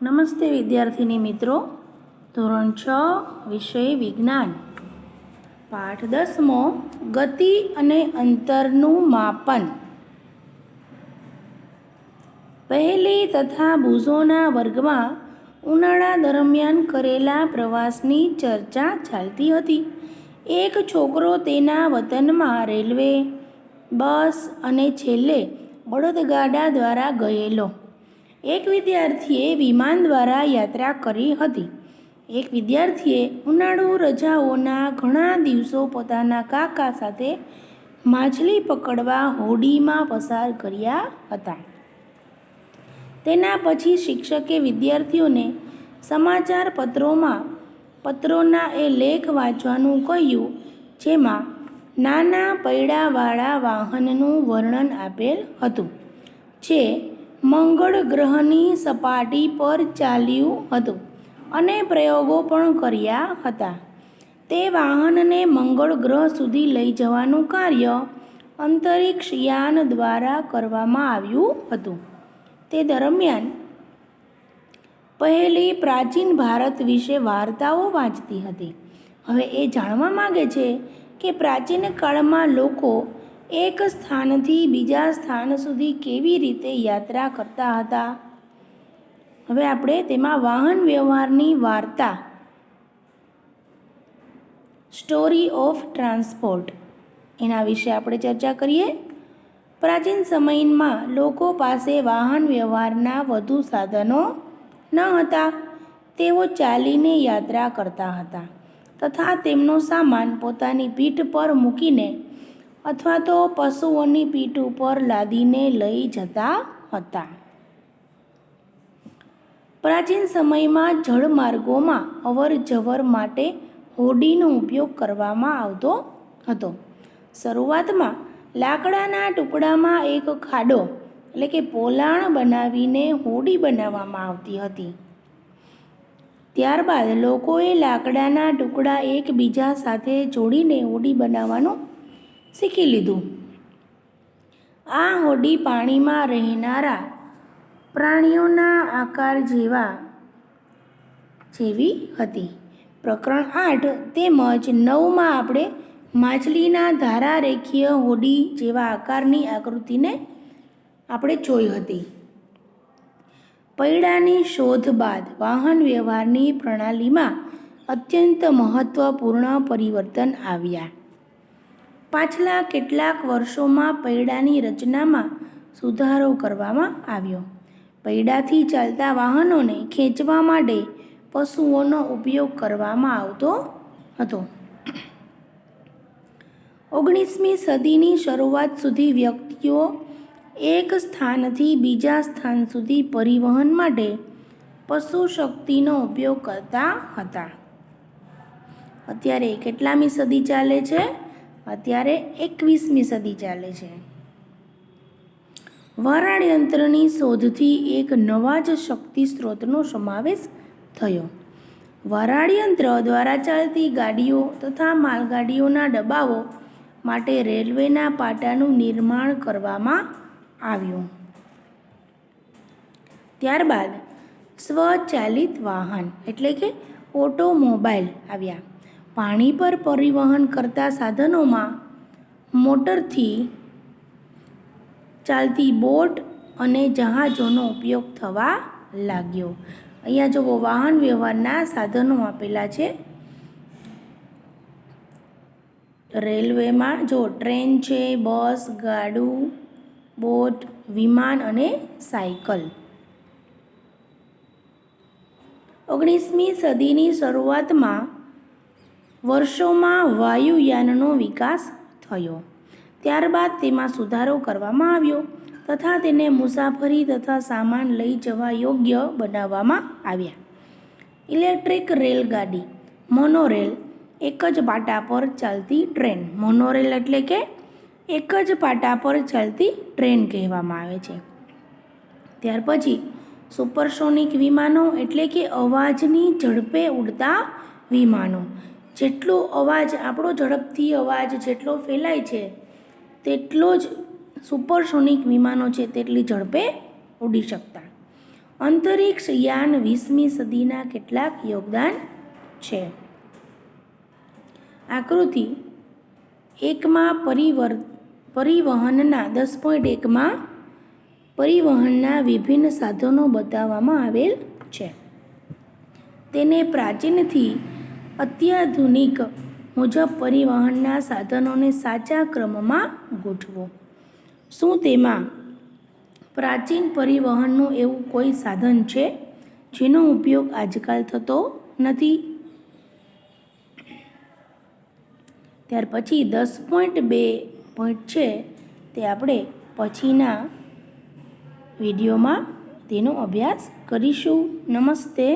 નમસ્તે વિદ્યાર્થીની મિત્રો. ધોરણ 6 વિષય વિજ્ઞાન, પાઠ 10મો, ગતિ અને અંતરનું માપન. પહેલી તથા બુઝોના વર્ગમાં ઉનાળા દરમિયાન કરેલા પ્રવાસની ચર્ચા ચાલતી હતી. એક છોકરો તેના વતનમાં રેલવે, બસ અને છેલ્લે બળદગાડા દ્વારા ગયેલો. એક વિદ્યાર્થીએ વિમાન દ્વારા યાત્રા કરી હતી. એક વિદ્યાર્થીએ ઉનાળુ રજાઓના ઘણા દિવસો પોતાના કાકા સાથે માછલી પકડવા હોડીમાં પસાર કર્યા હતા. તેના પછી શિક્ષકે વિદ્યાર્થીઓને સમાચાર પત્રોના એ લેખ વાંચવાનું કહ્યું, જેમાં નાના પૈડાવાળા વાહનનું વર્ણન આપેલ હતું, જે મંગળ ગ્રહની સપાટી પર ચાલ્યું હતું અને પ્રયોગો પણ કર્યા હતા. તે વાહનને મંગળ ગ્રહ સુધી લઈ જવાનું કાર્ય અંતરિક્ષ યાન દ્વારા કરવામાં આવ્યું હતું. તે દરમિયાન પહેલી પ્રાચીન ભારત વિશે વાર્તાઓ વાંચતી હતી. હવે એ જાણવા માગે છે કે પ્રાચીન કાળમાં લોકો એક સ્થાનથી બીજા સ્થાન સુધી કેવી રીતે યાત્રા કરતા હતા. હવે આપણે તેમાં વાહન વ્યવહારની વાર્તા, સ્ટોરી ઓફ ટ્રાન્સપોર્ટ, એના વિશે આપણે ચર્ચા કરીએ. પ્રાચીન સમયમાં લોકો પાસે વાહન વ્યવહારના વધુ સાધનો ન હતા. તેઓ ચાલીને યાત્રા કરતા હતા તથા તેમનો સામાન પોતાની પીઠ પર મૂકીને અથવા તો પશુઓની પીઠ ઉપર લાદીને લઈ જતા હતા. પ્રાચીન સમયમાં જળમાર્ગોમાં અવર જવર માટે હોડીનો ઉપયોગ કરવામાં આવતો હતો. શરૂઆતમાં લાકડાના ટુકડામાં એક ખાડો એટલે કે પોલાણ બનાવીને હોડી બનાવવામાં આવતી હતી. ત્યારબાદ લોકોએ લાકડાના ટુકડા એકબીજા સાથે જોડીને હોડી બનાવવાનું શીખી લીધું. આ હોડી પાણીમાં રહેનારા પ્રાણીઓના આકાર જેવી હતી. પ્રકરણ 8 તેમજ 9માં આપણે માછલીના ધારારેખીય હોડી જેવા આકારની આકૃતિને આપણે જોઈ હતી. પૈડાની શોધ બાદ વાહન વ્યવહારની પ્રણાલીમાં અત્યંત મહત્વપૂર્ણ પરિવર્તન આવ્યા. પાછલા કેટલાક વર્ષોમાં પૈડાની રચનામાં સુધારો કરવામાં આવ્યો. પૈડાથી ચાલતા વાહનોને ખેંચવા માટે પશુઓનો ઉપયોગ કરવામાં આવતો હતો. 19મી સદીની શરૂઆત સુધી વ્યક્તિઓ એક સ્થાનથી બીજા સ્થાન સુધી પરિવહન માટે પશુ શક્તિનો ઉપયોગ કરતા હતા. અત્યારે કેટલામી સદી ચાલે છે? અત્યારે 21મી સદી ચાલે છે. વરાળ યંત્રની શોધથી એક નવા જ શક્તિ સ્ત્રોતનો સમાવેશ થયો. વરાળ યંત્ર દ્વારા ચાલતી ગાડીઓ તથા માલગાડીઓના ડબ્બાઓ માટે રેલવેના પાટાનું નિર્માણ કરવામાં આવ્યું. ત્યારબાદ સ્વચાલિત વાહન એટલે કે ઓટોમોબાઈલ આવ્યા. પાણી પર પરિવહન કરતા સાધનોમાં મોટરથી ચાલતી બોટ અને જહાજોનો ઉપયોગ થવા લાગ્યો. અહીંયા જો વાહન વ્યવહારના સાધનો આપેલા છે. રેલવેમાં જો ટ્રેન છે, બસ, ગાડું, બોટ, વિમાન અને સાયકલ. 19મી સદીની શરૂઆતમાં વર્ષોમાં વાયુયાનનો વિકાસ થયો. ત્યારબાદ તેમાં સુધારો કરવામાં આવ્યો તથા તેને મુસાફરી તથા સામાન લઈ જવા યોગ્ય બનાવવામાં આવ્યા. ઇલેક્ટ્રિક રેલગાડી, મોનોરેલ, એક જ પાટા પર ચાલતી ટ્રેન. મોનોરેલ એટલે કે એક જ પાટા પર ચાલતી ટ્રેન કહેવામાં આવે છે. ત્યાર પછી સુપરસોનિક વિમાનો એટલે કે અવાજની ઝડપે ઉડતા વિમાનો. જેટલો અવાજ આપણો ઝડપથી અવાજ જેટલો ફેલાય છે તેટલો જ સુપરસોનિક વિમાનો છે તેટલી ઝડપે ઉડી શકતા. અંતરિક્ષ યાન 20મી સદીના કેટલાક યોગદાન છે? આકૃતિ 1માં પરિવહનના 10.1માં પરિવહનના વિભિન્ન સાધનો બતાવવામાં આવેલ છે. તેને પ્રાચીનથી અત્યાધુનિક મુજબ પરિવહનના સાધનોને સાચા ક્રમમાં ગોઠવો. શું તેમાં પ્રાચીન પરિવહનનું એવું કોઈ સાધન છે જેનો ઉપયોગ આજકાલ થતો નથી? ત્યાર પછી 10.2 છે તે આપણે પછીના વિડીયોમાં તેનો અભ્યાસ કરીશું. નમસ્તે.